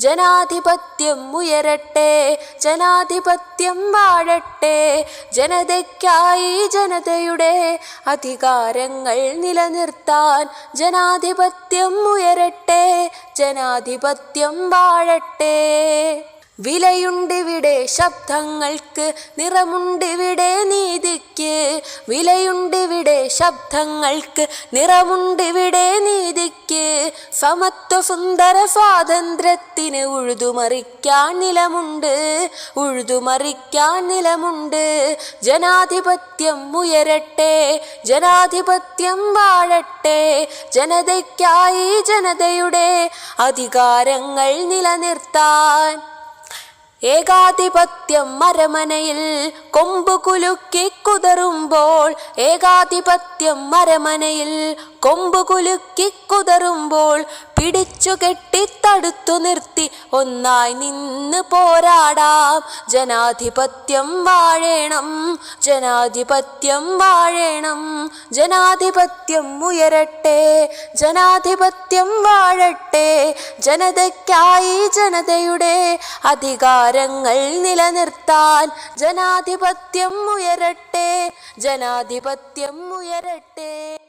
ജനാധിപത്യം ഉയരട്ടെ, ജനാധിപത്യം വാഴട്ടെ. ജനതയ്ക്കായി ജനതയുടെ അധികാരങ്ങൾ നിലനിർത്താൻ ജനാധിപത്യം ഉയരട്ടെ, ജനാധിപത്യം വാഴട്ടെ. വിലയുണ്ടിവിടെ ശബ്ദങ്ങൾക്ക്, നിറമുണ്ടിവിടെ നീതിക്ക്. വിലയുണ്ടിവിടെ ശബ്ദങ്ങൾക്ക്, നിറമുണ്ടിവിടെ നീതിക്ക്. സമത്വ സുന്ദര സ്വാതന്ത്ര്യത്തിന് ഉഴുതുമറിക്കാൻ നിലമുണ്ട്, ഉഴുതുമറിക്കാൻ നിലമുണ്ട്. ജനാധിപത്യം ഉയരട്ടെ, ജനാധിപത്യം വാഴട്ടെ. ജനതയ്ക്കായി ജനതയുടെ അധികാരങ്ങൾ നിലനിർത്താൻ. ഏകാധിപത്യം അരമനയിൽ കൊമ്പ് കുലുക്കി കുതറുമ്പോൾ, ഏകാധിപത്യം അരമനയിൽ കൊമ്പ് കുലുക്കി കുതറുമ്പോൾ, പിടിച്ചു കെട്ടി തടുത്തു നിർത്തി ഒന്നായി നിന്ന് പോരാടാം. ജനാധിപത്യം വാഴേണം, ജനാധിപത്യം വാഴേണം. ജനാധിപത്യം ഉയരട്ടെ, ജനാധിപത്യം വാഴട്ടെ. ജനതയ്ക്കായി ജനതയുടെ അധികാരങ്ങൾ നിലനിർത്താൻ ജനാധിപത്യം ഉയരട്ടെ, ജനാധിപത്യം ഉയരട്ടെ.